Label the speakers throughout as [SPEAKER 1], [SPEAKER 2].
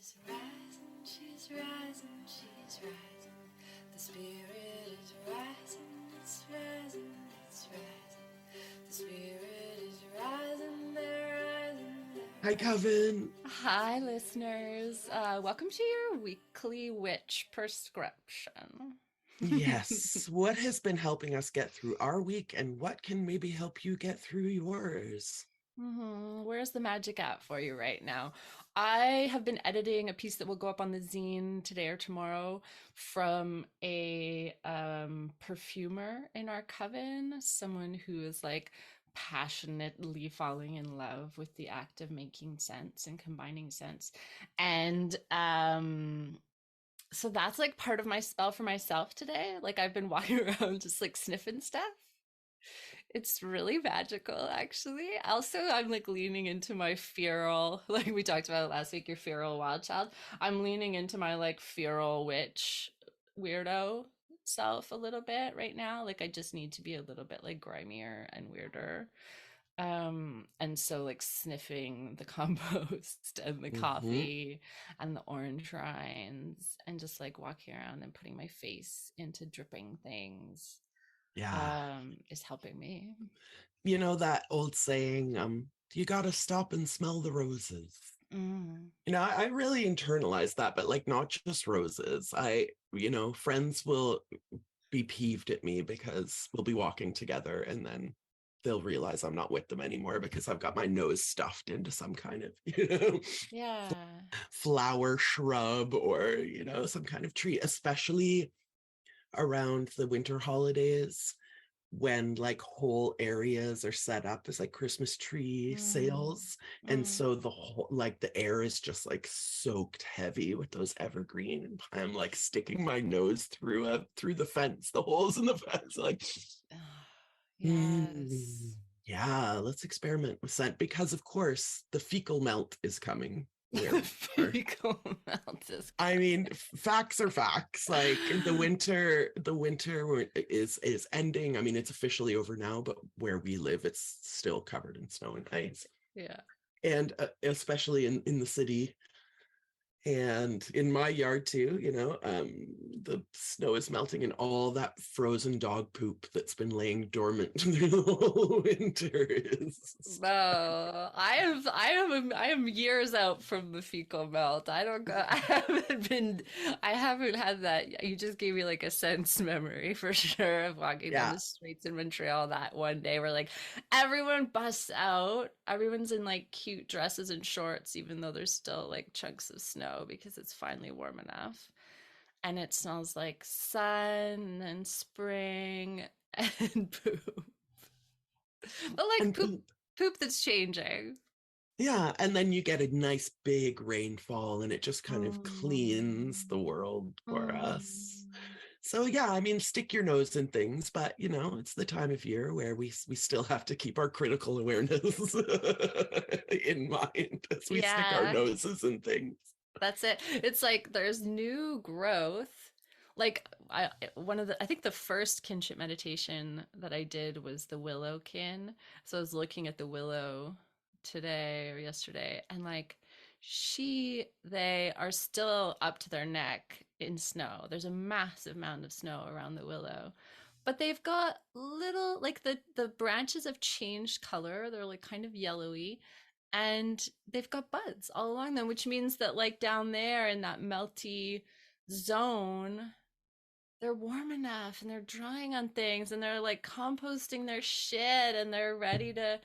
[SPEAKER 1] is rising, she's rising, she's rising. The spirit is rising, it's rising, it's rising. The spirit is rising, they're rising, they're
[SPEAKER 2] Hi, Coven.
[SPEAKER 3] Hi, listeners. Welcome to your weekly witch prescription.
[SPEAKER 2] Yes, what has been helping us get through our week, and what can maybe help you get through yours?
[SPEAKER 3] Where's the magic at for you right now? I have been editing a piece that will go up on the zine today or tomorrow from a perfumer in our coven, someone who is like passionately falling in love with the act of making scents and combining scents. And so that's like part of my spell for myself today. Like I've been walking around just like sniffing stuff. It's really magical, actually. Also, I'm like leaning into my feral, like we talked about last week, your feral wild child. I'm leaning into my like feral witch weirdo self a little bit right now. Like I just need to be a little bit like grimier and weirder. And so like sniffing the compost and the
[SPEAKER 2] Mm-hmm.
[SPEAKER 3] coffee and the orange rinds and just like walking around and putting my face into dripping things
[SPEAKER 2] Yeah.
[SPEAKER 3] is helping me.
[SPEAKER 2] You know that old saying, you gotta stop and smell the roses.
[SPEAKER 3] Mm.
[SPEAKER 2] I really internalized that, but like not just roses. Friends will be peeved at me because we'll be walking together and then they'll realize I'm not with them anymore because I've got my nose stuffed into some kind of,
[SPEAKER 3] Yeah.
[SPEAKER 2] flower shrub or, some kind of tree, especially around the winter holidays when like whole areas are set up as like Christmas tree
[SPEAKER 3] Mm.
[SPEAKER 2] sales. And
[SPEAKER 3] Mm.
[SPEAKER 2] so the whole like the air is just like soaked heavy with those evergreen. And I'm like sticking my nose through the fence, the holes in the fence, like
[SPEAKER 3] Yes.
[SPEAKER 2] yeah, let's experiment with scent because of course the fecal melt is coming where
[SPEAKER 3] The
[SPEAKER 2] we are.
[SPEAKER 3] fecal melt is
[SPEAKER 2] I
[SPEAKER 3] coming.
[SPEAKER 2] mean, facts are facts. Like the winter is ending. I mean, it's officially over now, but where we live, it's still covered in snow and ice.
[SPEAKER 3] Yeah.
[SPEAKER 2] And especially in the city, and in my yard too, the snow is melting and all that frozen dog poop that's been laying dormant through the whole winter is
[SPEAKER 3] No, I am years out from the fecal melt. I don't go, I haven't had that. You just gave me like a sense memory for sure of walking down
[SPEAKER 2] yeah.
[SPEAKER 3] the streets in Montreal that one day where like everyone busts out. Everyone's in like cute dresses and shorts, even though there's still like chunks of snow because it's finally warm enough. And it smells like sun and spring and poop. But like
[SPEAKER 2] And
[SPEAKER 3] poop that's changing.
[SPEAKER 2] yeah, and then you get a nice big rainfall and it just kind of cleans
[SPEAKER 3] Mm.
[SPEAKER 2] the world for us.
[SPEAKER 3] Mm.
[SPEAKER 2] So yeah, I mean, stick your nose in things, but it's the time of year where we still have to keep our critical awareness in mind as we stick our
[SPEAKER 3] Yeah,
[SPEAKER 2] noses in things.
[SPEAKER 3] that's it. It's like there's new growth. Like I think the first kinship meditation that I did was the willow kin. So I was looking at the willow today or yesterday and like they are still up to their neck in snow. There's a massive mound of snow around the willow. But they've got little like the branches have changed color. They're like kind of yellowy and they've got buds all along them, which means that like down there in that melty zone, they're warm enough and they're drying on things and they're like composting their shit and they're ready to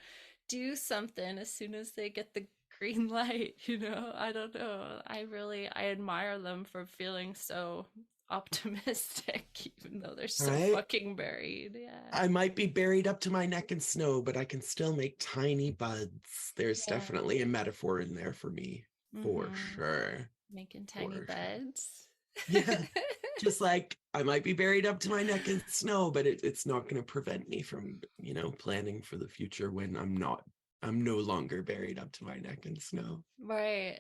[SPEAKER 3] do something as soon as they get the green light, I don't know. I admire them for feeling so optimistic even though they're so
[SPEAKER 2] Right?
[SPEAKER 3] fucking buried. Yeah.
[SPEAKER 2] I might be buried up to my neck in snow, but I can still make tiny buds. There's
[SPEAKER 3] Yeah.
[SPEAKER 2] definitely a metaphor in there for me, for
[SPEAKER 3] Mm-hmm.
[SPEAKER 2] sure.
[SPEAKER 3] Making tiny
[SPEAKER 2] For sure.
[SPEAKER 3] buds.
[SPEAKER 2] Yeah. Just like I might be buried up to my neck in snow, but it's not going to prevent me from, planning for the future when I'm no longer buried up to my neck in snow.
[SPEAKER 3] Right.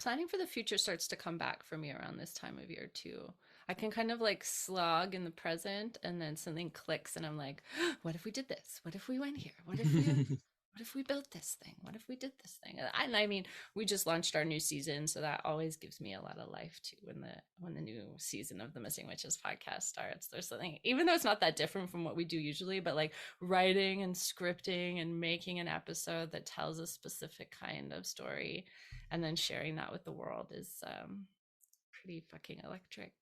[SPEAKER 3] Planning for the future starts to come back for me around this time of year too. I can kind of like slog in the present and then something clicks and I'm like, what if we did this? What if we went here? What if we what if we built this thing? What if we did this thing? And I mean, we just launched our new season, so that always gives me a lot of life too. When the new season of the Missing Witches podcast starts, there's something, even though it's not that different from what we do usually, but like writing and scripting and making an episode that tells a specific kind of story, and then sharing that with the world is pretty fucking electric.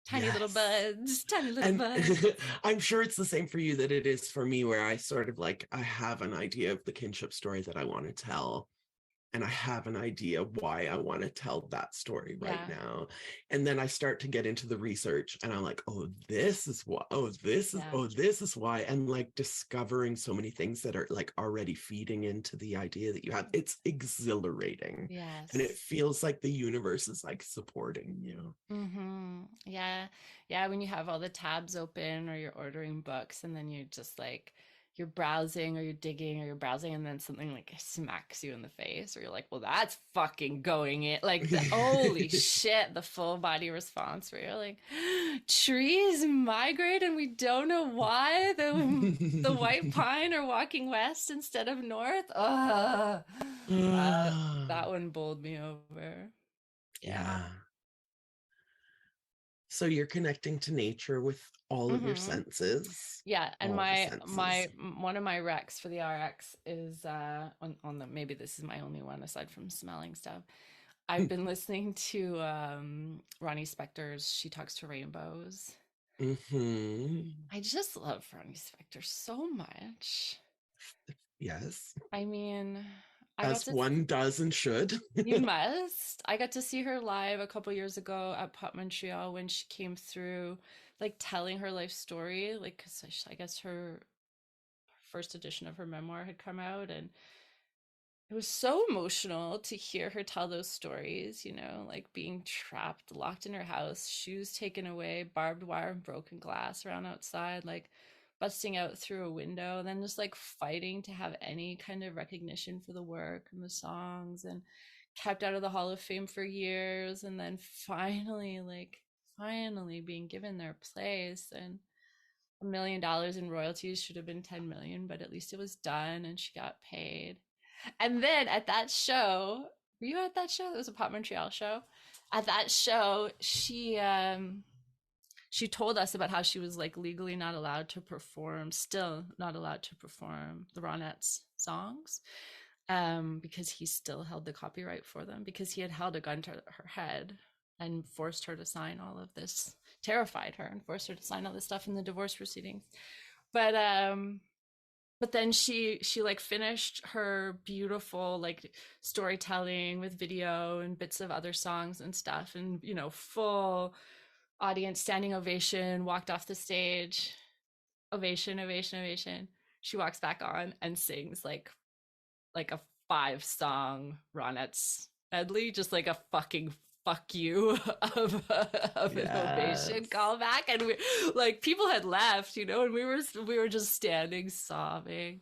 [SPEAKER 3] Tiny little buds, tiny little buds.
[SPEAKER 2] I'm sure it's the same for you that it is for me, where I sort of like, I have an idea of the kinship story that I want to tell, and I have an idea why I want to tell that story right now. And then I start to get into the research, and I'm like, oh, this is why, this is why. And like discovering so many things that are like already feeding into the idea that you have. It's exhilarating.
[SPEAKER 3] Yes.
[SPEAKER 2] And it feels like the universe is like supporting you.
[SPEAKER 3] Yeah. When you have all the tabs open, or you're ordering books, and then you just like, you're browsing, or you're digging, or you're browsing, and then something like smacks you in the face, or you're like, well, that's fucking going in, like the holy shit, the full body response, where you're like, trees migrate and we don't know why. The white pine are walking west instead of north. That one bowled me over.
[SPEAKER 2] Yeah. So you're connecting to nature with all of your senses.
[SPEAKER 3] Yeah, and one of my recs for the RX is on the, maybe this is my only one aside from smelling stuff. I've been listening to Ronnie Spector's She Talks to Rainbows. I just love Ronnie Spector so much.
[SPEAKER 2] Yes.
[SPEAKER 3] I mean,
[SPEAKER 2] as one does and should.
[SPEAKER 3] You must. I got to see her live a couple years ago at Pop Montreal when she came through, like telling her life story, like, because I guess her first edition of her memoir had come out, and it was so emotional to hear her tell those stories, you know, like being trapped, locked in her house, shoes taken away, barbed wire and broken glass around outside, like busting out through a window, and then just like fighting to have any kind of recognition for the work and the songs, and kept out of the Hall of Fame for years, and then finally being given their place. And $1 million in royalties should have been 10 million, but at least it was done and she got paid. And then at that show, were you at that show? It was a Pop Montreal show. At that show, she told us about how she was like legally not allowed to perform, still not allowed to perform the Ronettes songs, because he still held the copyright for them, because he had held a gun to her head and forced her to sign all of this, terrified her and forced her to sign all this stuff in the divorce proceedings. But then she like finished her beautiful like storytelling with video and bits of other songs and stuff, and you know, full audience standing ovation, walked off the stage, ovation. She walks back on and sings like a 5-song Ronettes medley, just like a fucking fuck you of an ovation callback. And we like, people had left, you know, and we were just standing sobbing.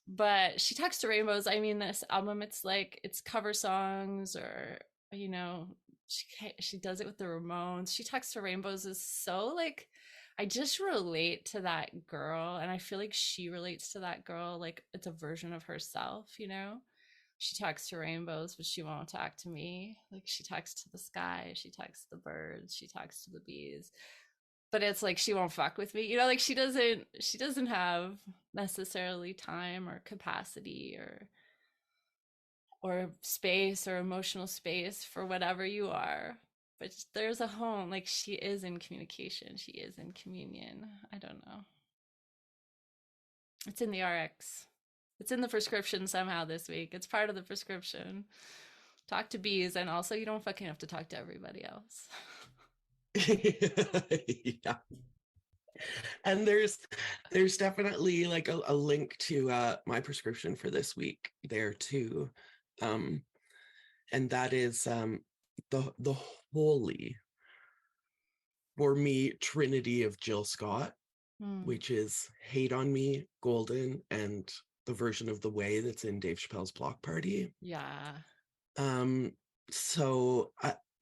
[SPEAKER 3] But She Talks to Rainbows, I mean, this album, it's like, it's cover songs, or, you know, she does it with the Ramones. She Talks to Rainbows is so like, I just relate to that girl, and I feel like she relates to that girl, like it's a version of herself, you know. She talks to rainbows, but she won't talk to me. Like, she talks to the sky, she talks to the birds, she talks to the bees, but it's like she won't fuck with me, you know. Like, she doesn't have necessarily time or capacity or space or emotional space for whatever you are, but there's a home. Like, she is in communication, she is in communion. I don't know, it's in the RX, it's in the prescription somehow this week. It's part of the prescription. Talk to bees, and also you don't fucking have to talk to everybody else.
[SPEAKER 2] Yeah. And there's definitely like a link to my prescription for this week there too. And that is the holy, for me, trinity of Jill Scott, which is Hate on Me, Golden, and the version of The Way that's in Dave Chappelle's Block Party.
[SPEAKER 3] Yeah.
[SPEAKER 2] So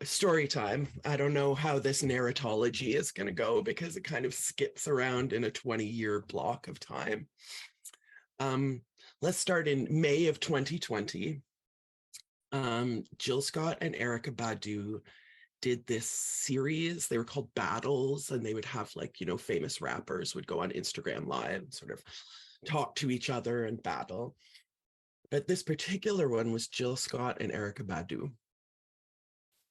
[SPEAKER 2] story time. I don't know how this narratology is going to go, because it kind of skips around in a 20-year block of time. let's start in May of 2020. Jill Scott and Erykah Badu did this series. They were called Battles, and they would have like, you know, famous rappers would go on Instagram Live and sort of talk to each other and battle. But this particular one was Jill Scott and Erykah Badu.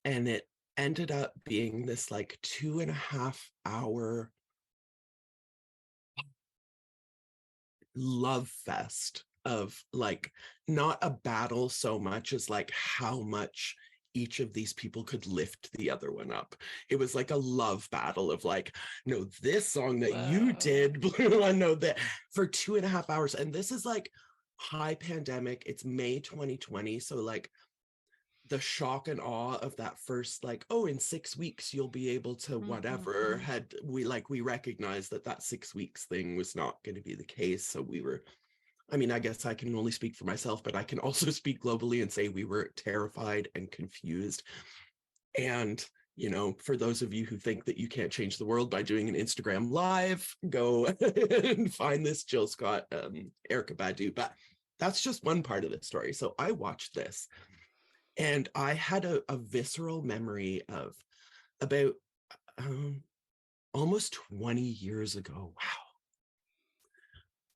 [SPEAKER 2] And it ended up being this like 2.5 hour love fest of like, not a battle so much as like how much each of these people could lift the other one up. It was like a love battle of like, no, this song that you did, I know that, for 2.5 hours. And this is like high pandemic. It's May 2020. So like the shock and awe of that first, like, oh, in 6 weeks you'll be able to whatever, we recognized that 6 weeks thing was not going to be the case. So we were, I mean, I guess I can only speak for myself, but I can also speak globally and say we were terrified and confused. And, you know, for those of you who think that you can't change the world by doing an Instagram Live, go and find this Jill Scott, Erykah Badu. But that's just one part of the story. So I watched this, and I had a visceral memory of about almost 20 years ago.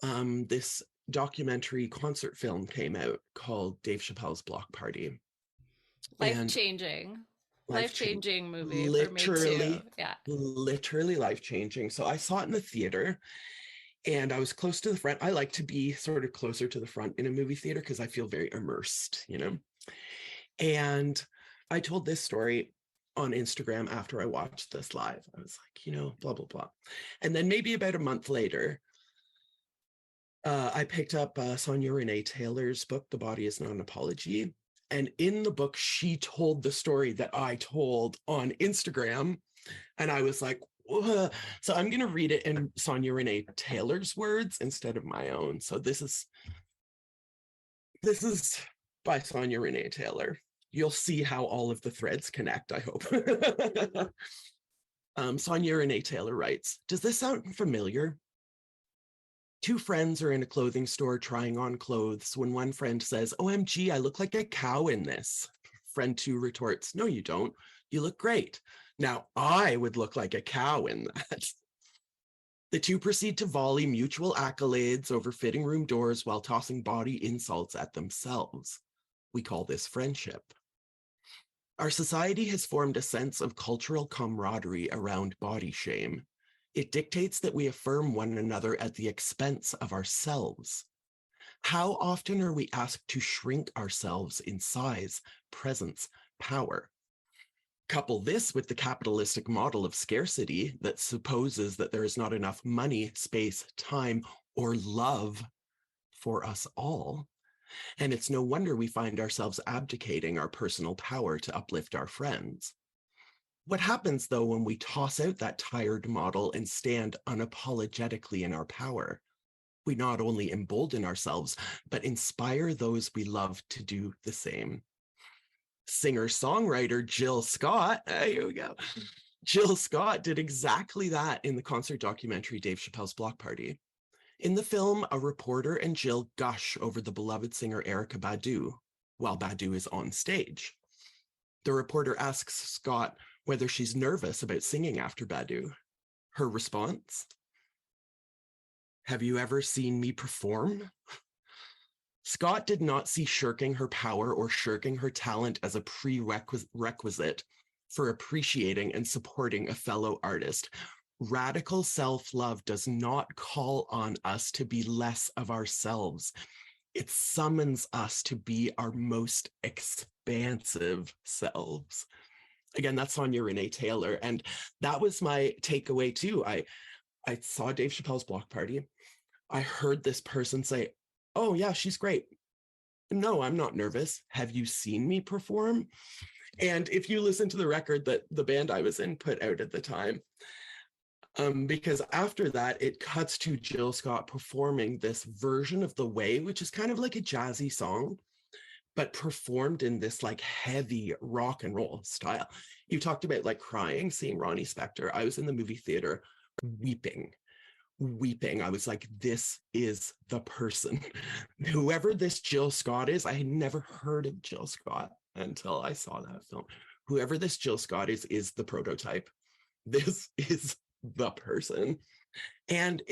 [SPEAKER 2] Wow. This documentary concert film came out called Dave Chappelle's Block Party.
[SPEAKER 3] Life-changing movie
[SPEAKER 2] literally,
[SPEAKER 3] for me too. Yeah.
[SPEAKER 2] Literally life-changing. So I saw it in the theater, and I was close to the front. I like to be sort of closer to the front in a movie theater because I feel very immersed, you know? And I told this story on Instagram after I watched this live. I was like, you know, blah, blah, blah. And then maybe about a month later, I picked up Sonia Renee Taylor's book, The Body Is Not an Apology. And in the book, she told the story that I told on Instagram. And I was like, whoa. So I'm going to read it in Sonia Renee Taylor's words instead of my own. So this is by Sonia Renee Taylor. You'll see how all of the threads connect, I hope. Sonia Renee Taylor writes, does this sound familiar? Two friends are in a clothing store trying on clothes when one friend says, OMG, I look like a cow in this. Friend two retorts, no, you don't. You look great. Now I would look like a cow in that. The two proceed to volley mutual accolades over fitting room doors while tossing body insults at themselves. We call this friendship. Our society has formed a sense of cultural camaraderie around body shame. It dictates that we affirm one another at the expense of ourselves. How often are we asked to shrink ourselves in size, presence, power? Couple this with the capitalistic model of scarcity that supposes that there is not enough money, space, time, or love for us all. And it's no wonder we find ourselves abdicating our personal power to uplift our friends. What happens, though, when we toss out that tired model and stand unapologetically in our power? We not only embolden ourselves, but inspire those we love to do the same. Singer-songwriter Jill Scott, here we go. Jill Scott did exactly that in the concert documentary Dave Chappelle's Block Party. In the film, a reporter and Jill gush over the beloved singer Erykah Badu while Badu is on stage. The reporter asks Scott whether she's nervous about singing after Badu. Her response, have you ever seen me perform? Scott did not see shirking her power or shirking her talent as a prerequisite for appreciating and supporting a fellow artist. Radical self-love does not call on us to be less of ourselves. It summons us to be our most expansive selves. Again, that's Sonia Renee Taylor. And that was my takeaway too. I saw Dave Chappelle's Block Party. I heard this person say, oh yeah, she's great. No, I'm not nervous. Have you seen me perform? And if you listen to the record that the band I was in put out at the time, because after that, it cuts to Jill Scott performing this version of The Way, which is kind of like a jazzy song, but performed in this like heavy rock and roll style. You talked about like crying, seeing Ronnie Spector. I was in the movie theater weeping weeping. I was like, this is the person. Whoever this Jill Scott is, I had never heard of Jill Scott until I saw that film. Whoever this Jill Scott is the prototype. This is the person. And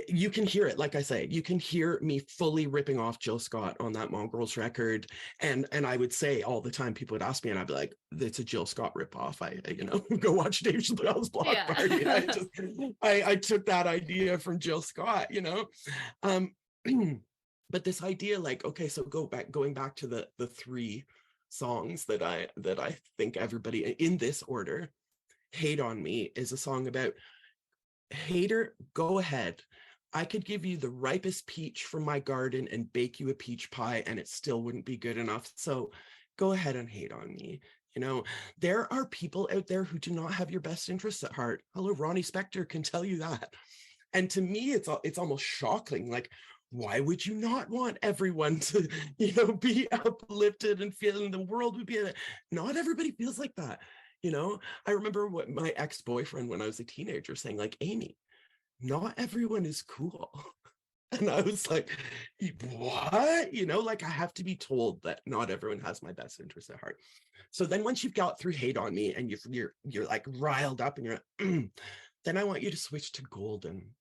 [SPEAKER 2] you can hear it, like I say, you can hear me fully ripping off Jill Scott on that Mongrels record. And I would say all the time, people would ask me and I'd be like, it's a Jill Scott ripoff. Go watch Dave Chappelle's Block Party. I took that idea from Jill Scott, but this idea, like, okay, so going back to the three songs that I think everybody in this order, Hate on Me is a song about, hater, go ahead. I could give you the ripest peach from my garden and bake you a peach pie and it still wouldn't be good enough. So go ahead and hate on me. There are people out there who do not have your best interests at heart. Hello, Ronnie Spector can tell you that. And to me, it's almost shocking. Like, why would you not want everyone to, be uplifted and feeling the world would be, not everybody feels like that. I remember what my ex-boyfriend when I was a teenager saying, like, Amy, not everyone is cool. And I was like, what? Like, I have to be told that not everyone has my best interest at heart. So then once you've got through Hate on Me and you're like riled up and you're then I want you to switch to Golden.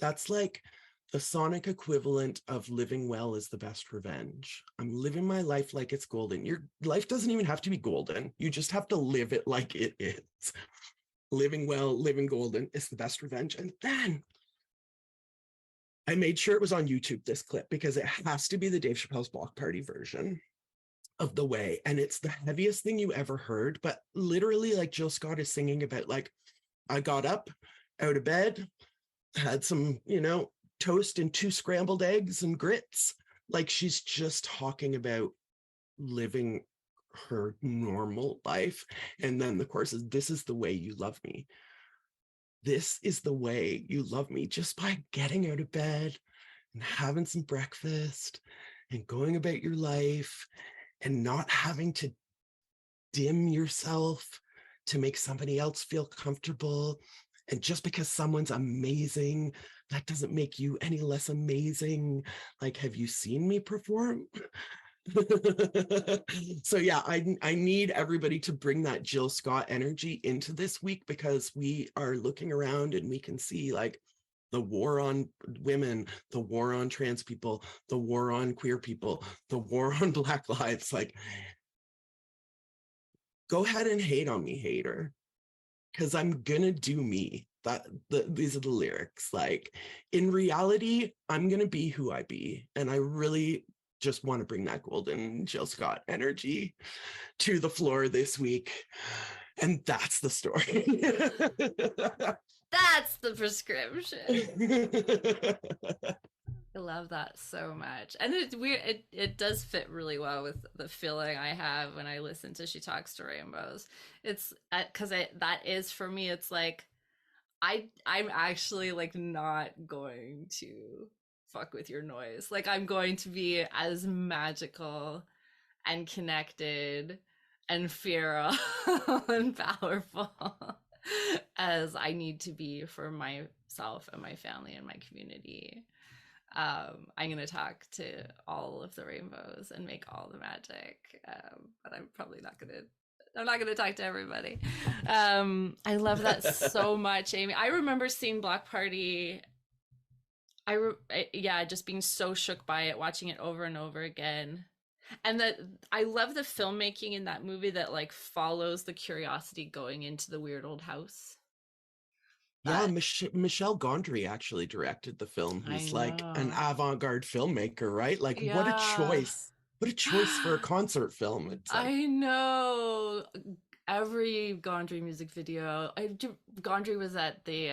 [SPEAKER 2] That's like the sonic equivalent of Living Well is the best revenge. I'm living my life like it's golden. Your life doesn't even have to be golden. You just have to live it like it is. Living well, living golden is the best revenge. And then I made sure it was on YouTube, this clip, because it has to be the Dave Chappelle's Block Party version of The Way. And it's the heaviest thing you ever heard. But literally, like, Jill Scott is singing about, like, I got up out of bed, had some, toast and 2 scrambled eggs and grits. Like, she's just talking about living her normal life. And then the chorus is, this is the way you love me. This is the way you love me, just by getting out of bed and having some breakfast and going about your life and not having to dim yourself to make somebody else feel comfortable. And just because someone's amazing, that doesn't make you any less amazing. Like, have you seen me perform? So yeah, I need everybody to bring that Jill Scott energy into this week, because we are looking around and we can see, like, the war on women, the war on trans people, the war on queer people, the war on Black lives. Like, go ahead and hate on me, hater, because I'm gonna do me. These are the lyrics. Like, in reality, I'm gonna be who I be, and I really just want to bring that golden Jill Scott energy to the floor this week. And that's the story.
[SPEAKER 3] That's the prescription. I love that so much. And it's weird. It does fit really well with the feeling I have when I listen to She Talks to Rainbows. It's because that is, for me, it's like, I'm actually, like, not going to fuck with your noise. Like, I'm going to be as magical and connected and feral and powerful as I need to be for myself and my family and my community. I'm going to talk to all of the rainbows and make all the magic, but I'm probably not going to talk to everybody. I love that so much, Amy. I remember seeing Block Party. Just being so shook by it, watching it over and over again. And that I love the filmmaking in that movie that, like, follows the curiosity going into the weird old house.
[SPEAKER 2] Yeah, Michel Gondry actually directed the film. He's like an avant-garde filmmaker, right? Like, what a choice. What a choice for a concert film. It's like...
[SPEAKER 3] I know. Every Gondry music video. Gondry was at the...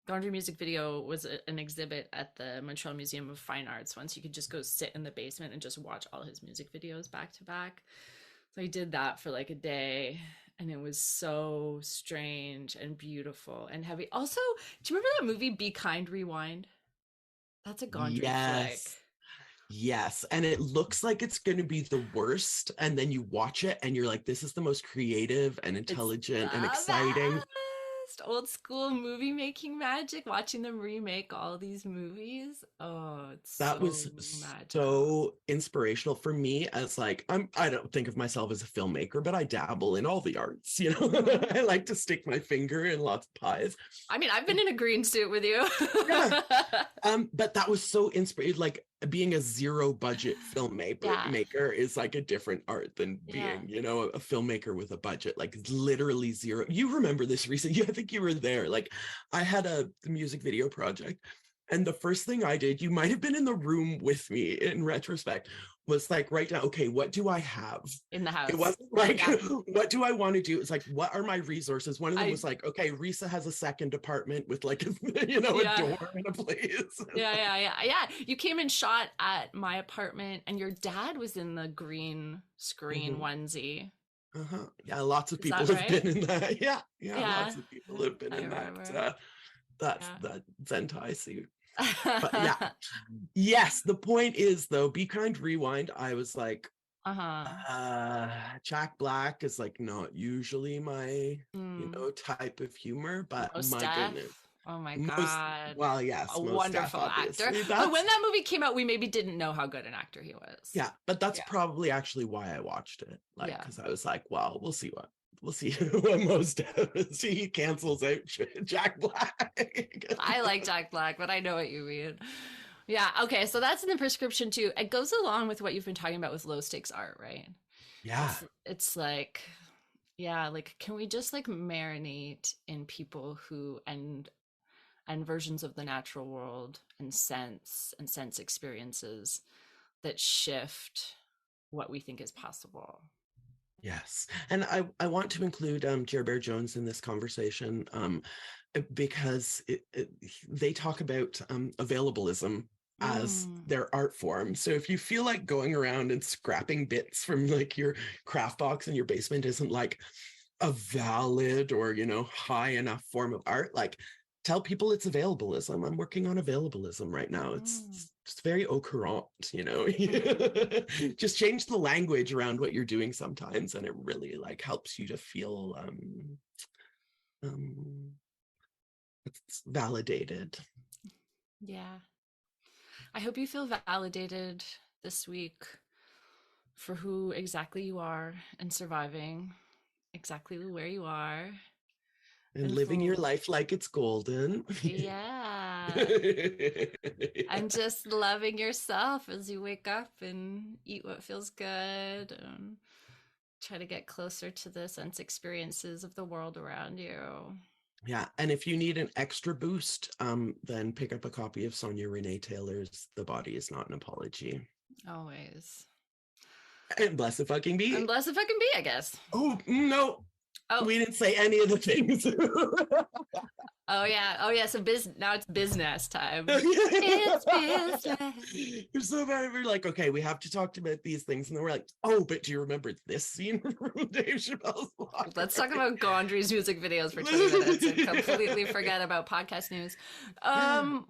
[SPEAKER 3] Gondry music video was an exhibit at the Montreal Museum of Fine Arts once. You could just go sit in the basement and just watch all his music videos back to back. So I did that for like a day, and it was so strange and beautiful and heavy. Also, do you remember that movie Be Kind, Rewind? That's a Gondry flick.
[SPEAKER 2] Yes, and it looks like it's going to be the worst, and then you watch it and you're like, this is the most creative and intelligent and exciting.
[SPEAKER 3] just old school movie making magic, watching them remake all these movies. Oh, it's
[SPEAKER 2] That
[SPEAKER 3] so
[SPEAKER 2] was
[SPEAKER 3] magical.
[SPEAKER 2] so inspirational for me as like I don't think of myself as a filmmaker, but I dabble in all the arts, you know.
[SPEAKER 3] Mhm.
[SPEAKER 2] I like to stick my finger in lots of pies.
[SPEAKER 3] I mean, I've been in a green suit with you.
[SPEAKER 2] Yeah. But that was so inspired. Like being a zero budget filmmaker
[SPEAKER 3] Yeah,
[SPEAKER 2] maker is like a different art than
[SPEAKER 3] yeah.
[SPEAKER 2] being, you know, a filmmaker with a budget, like literally zero. You remember this recently? I think you were there. Like I had a music video project, and the first thing I did, you might have been in the room with me in retrospect, was like write down, okay, what do I have?
[SPEAKER 3] In the
[SPEAKER 2] It
[SPEAKER 3] house.
[SPEAKER 2] wasn't like,
[SPEAKER 3] Yeah.
[SPEAKER 2] what do I want to do? It's like, what are my resources? One of them
[SPEAKER 3] I
[SPEAKER 2] was like, okay, Risa has a second apartment with like, you know, a
[SPEAKER 3] yeah.
[SPEAKER 2] door and a place.
[SPEAKER 3] Yeah. You came and shot at my apartment, and your dad was in the green screen
[SPEAKER 2] Mhm.
[SPEAKER 3] onesie.
[SPEAKER 2] Yeah, lots of
[SPEAKER 3] Is
[SPEAKER 2] people
[SPEAKER 3] that
[SPEAKER 2] have
[SPEAKER 3] right?
[SPEAKER 2] been in that. Yeah,
[SPEAKER 3] Yeah,
[SPEAKER 2] lots of people have been
[SPEAKER 3] I
[SPEAKER 2] in
[SPEAKER 3] remember.
[SPEAKER 2] that Zentai suit. But yeah,
[SPEAKER 3] Yeah.
[SPEAKER 2] yes, the point is though, Be Kind Rewind, I was like,
[SPEAKER 3] Uh-huh.
[SPEAKER 2] Jack Black is like not usually my, you
[SPEAKER 3] Mm.
[SPEAKER 2] know, type of humor, but
[SPEAKER 3] Most
[SPEAKER 2] my
[SPEAKER 3] Def.
[SPEAKER 2] goodness.
[SPEAKER 3] Oh my
[SPEAKER 2] Most,
[SPEAKER 3] God.
[SPEAKER 2] well, yes,
[SPEAKER 3] A
[SPEAKER 2] most Def,
[SPEAKER 3] wonderful actor.
[SPEAKER 2] obviously.
[SPEAKER 3] But when that movie came out, we maybe didn't know how good an actor he was.
[SPEAKER 2] Yeah, but that's
[SPEAKER 3] Yeah.
[SPEAKER 2] probably actually why I watched it. Like,
[SPEAKER 3] Yeah.
[SPEAKER 2] because I was like, well, we'll see what most Def, see he cancels out Jack Black.
[SPEAKER 3] I like Jack Black, but I know what you mean. Yeah. Okay. So that's in the prescription too. It goes along with what you've been talking about with low stakes art, right?
[SPEAKER 2] Yeah.
[SPEAKER 3] It's like, yeah, like can we just like marinate in people who and versions of the natural world and sense experiences that shift what we think is possible.
[SPEAKER 2] Yes. And I want to include Jer Bear Jones in this conversation because they talk about availabilism as
[SPEAKER 3] Mm.
[SPEAKER 2] their art form. So if you feel like going around and scrapping bits from like your craft box in your basement isn't like a valid or, you know, high enough form of art, like tell people it's availabilism. I'm working on availabilism right now.
[SPEAKER 3] Mm.
[SPEAKER 2] It's very au courant, you know. Just change the language around what you're doing sometimes, and it really like helps you to feel um it's validated.
[SPEAKER 3] Yeah. I hope you feel validated this week for who exactly you are and surviving exactly where you are.
[SPEAKER 2] And
[SPEAKER 3] And
[SPEAKER 2] living your
[SPEAKER 3] for,
[SPEAKER 2] life like it's golden.
[SPEAKER 3] yeah. And just loving yourself as you wake up and eat what feels good and try to get closer to the sense experiences of the world around you.
[SPEAKER 2] Yeah, and if you need an extra boost, then pick up a copy of Sonia Renee Taylor's The Body Is Not an Apology.
[SPEAKER 3] Always.
[SPEAKER 2] And bless the fucking be.
[SPEAKER 3] Unless if I can be, I guess.
[SPEAKER 2] Oh, no.
[SPEAKER 3] Oh,
[SPEAKER 2] We didn't say any of the things.
[SPEAKER 3] oh yeah. So now it's business time. It's business.
[SPEAKER 2] You're so bad. We're like, okay, we have to talk about these things. And then we're like, oh, but do you remember this scene from Dave Chappelle's Block
[SPEAKER 3] Let's talk
[SPEAKER 2] Party?
[SPEAKER 3] about Gondry's music videos for 20 minutes and completely forget about podcast news.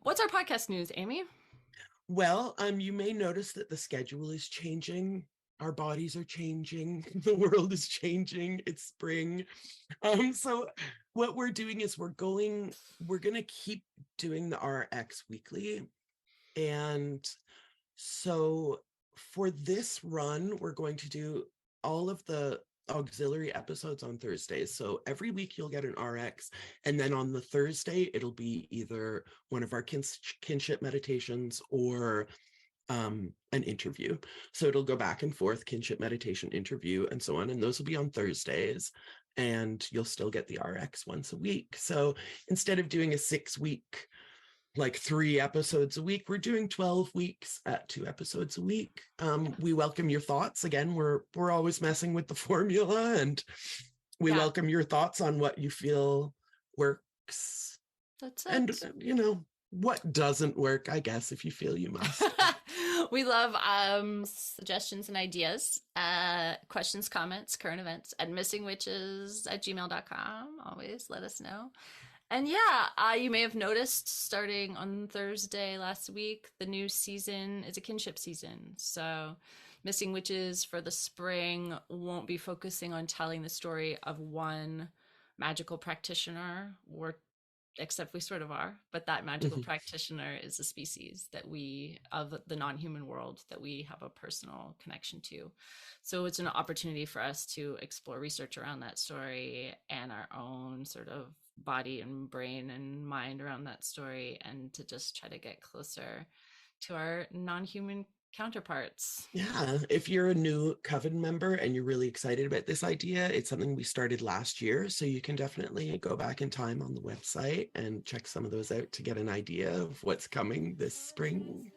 [SPEAKER 3] What's our podcast news, Amy?
[SPEAKER 2] Well, you may notice that the schedule is changing. Our bodies are changing. The world is changing. It's spring. So what we're doing is we're going to keep doing the RX weekly. And so for this run, we're going to do all of the auxiliary episodes on Thursdays. So every week you'll get an RX, and then on the Thursday it'll be either one of our kinship meditations or an interview. So it'll go back and forth, kinship meditation, interview, and so on. And those will be on Thursdays, and you'll still get the RX once a week. So instead of doing a 6-week, like 3 episodes a week, we're doing 12 weeks at 2 episodes a week. We welcome your thoughts. Again, we're always messing with the formula, and we welcome your thoughts on what you feel works.
[SPEAKER 3] That's it.
[SPEAKER 2] And, you know, what doesn't work, I guess, if you feel you must.
[SPEAKER 3] We love suggestions and ideas, questions, comments, current events at missingwitches@gmail.com. Always let us know. And yeah, you may have noticed starting on Thursday last week, the new season is a kinship season. So Missing Witches for the spring won't be focusing on telling the story of one magical practitioner, or except we sort of are, but that magical practitioner is a species that we, of the non-human world, that we have a personal connection to. So it's an opportunity for us to explore research around that story and our own sort of body and brain and mind around that story, and to just try to get closer to our non-human counterparts.
[SPEAKER 2] Yeah, if you're a new Coven member and you're really excited about this idea, it's something we started last year, so you can definitely go back in time on the website and check some of those out to get an idea of what's coming this spring.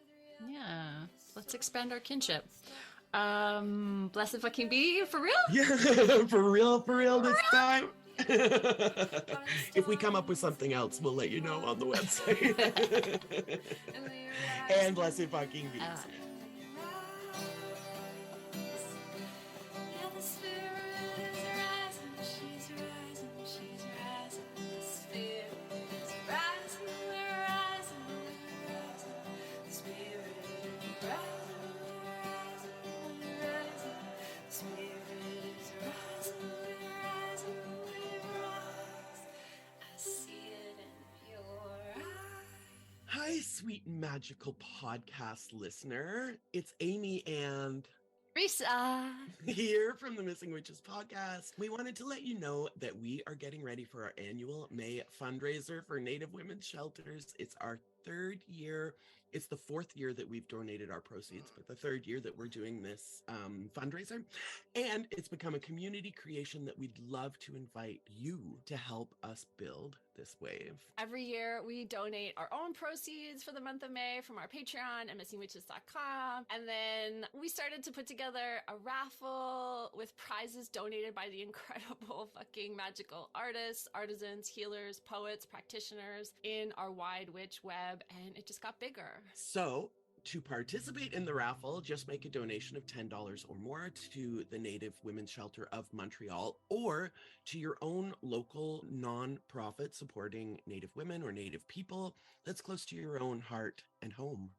[SPEAKER 3] Yeah, let's expand our kinship. Blessed fucking be, for real?
[SPEAKER 2] Yeah, for real this time. If we come up with something else, we'll let you know on the website. And blessed fucking be.
[SPEAKER 1] Yeah, the spirit is rising, she's rising, she's rising. The spirit is rising, we're rising, we're rising. The spirit is rising, we're rising, we're rising. The spirit is rising, we're rising, we rise. I see it in your eyes.
[SPEAKER 2] Hi, sweet magical podcast listener. It's Amy and
[SPEAKER 3] Risa.
[SPEAKER 2] here from the Missing Witches podcast. We wanted to let you know that we are getting ready for our annual May fundraiser for Native women's shelters. It's our third year. It's the fourth year that we've donated our proceeds, but the third year that we're doing this fundraiser. And it's become a community creation that we'd love to invite you to help us build this wave.
[SPEAKER 3] Every year we donate our own proceeds for the month of May from our Patreon at missingwitches.com. And then we started to put together a raffle with prizes donated by the incredible fucking magical artists, artisans, healers, poets, practitioners in our wide witch web. And it just got bigger.
[SPEAKER 2] So to participate in the raffle, just make a donation of $10 or more to the Native Women's Shelter of Montreal, or to your own local nonprofit supporting Native women or Native people that's close to your own heart and home.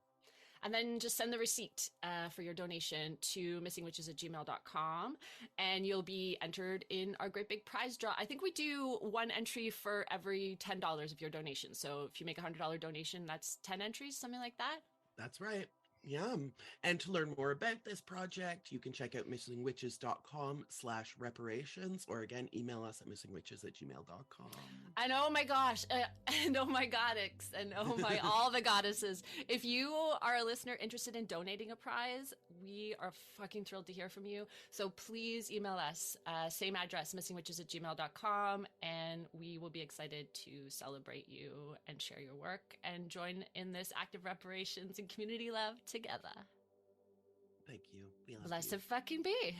[SPEAKER 3] And then just send the receipt for your donation to missingwitches@gmail.com, and you'll be entered in our great big prize draw. I think we do one entry for every $10 of your donation. So if you make a $100 donation, that's 10 entries, something like that.
[SPEAKER 2] That's right. Yeah. And to learn more about this project, you can check out missingwitches.com/reparations, or again, email us at missingwitches@gmail.com.
[SPEAKER 3] And oh my gosh, and oh my goddess, and oh my, all the goddesses. If you are a listener interested in donating a prize, we are fucking thrilled to hear from you. So please email us, same address, missingwitches@gmail.com, and we will be excited to celebrate you and share your work and join in this act of reparations and community love together.
[SPEAKER 2] Thank you. We love
[SPEAKER 3] Blessed
[SPEAKER 2] you.
[SPEAKER 3] fucking be.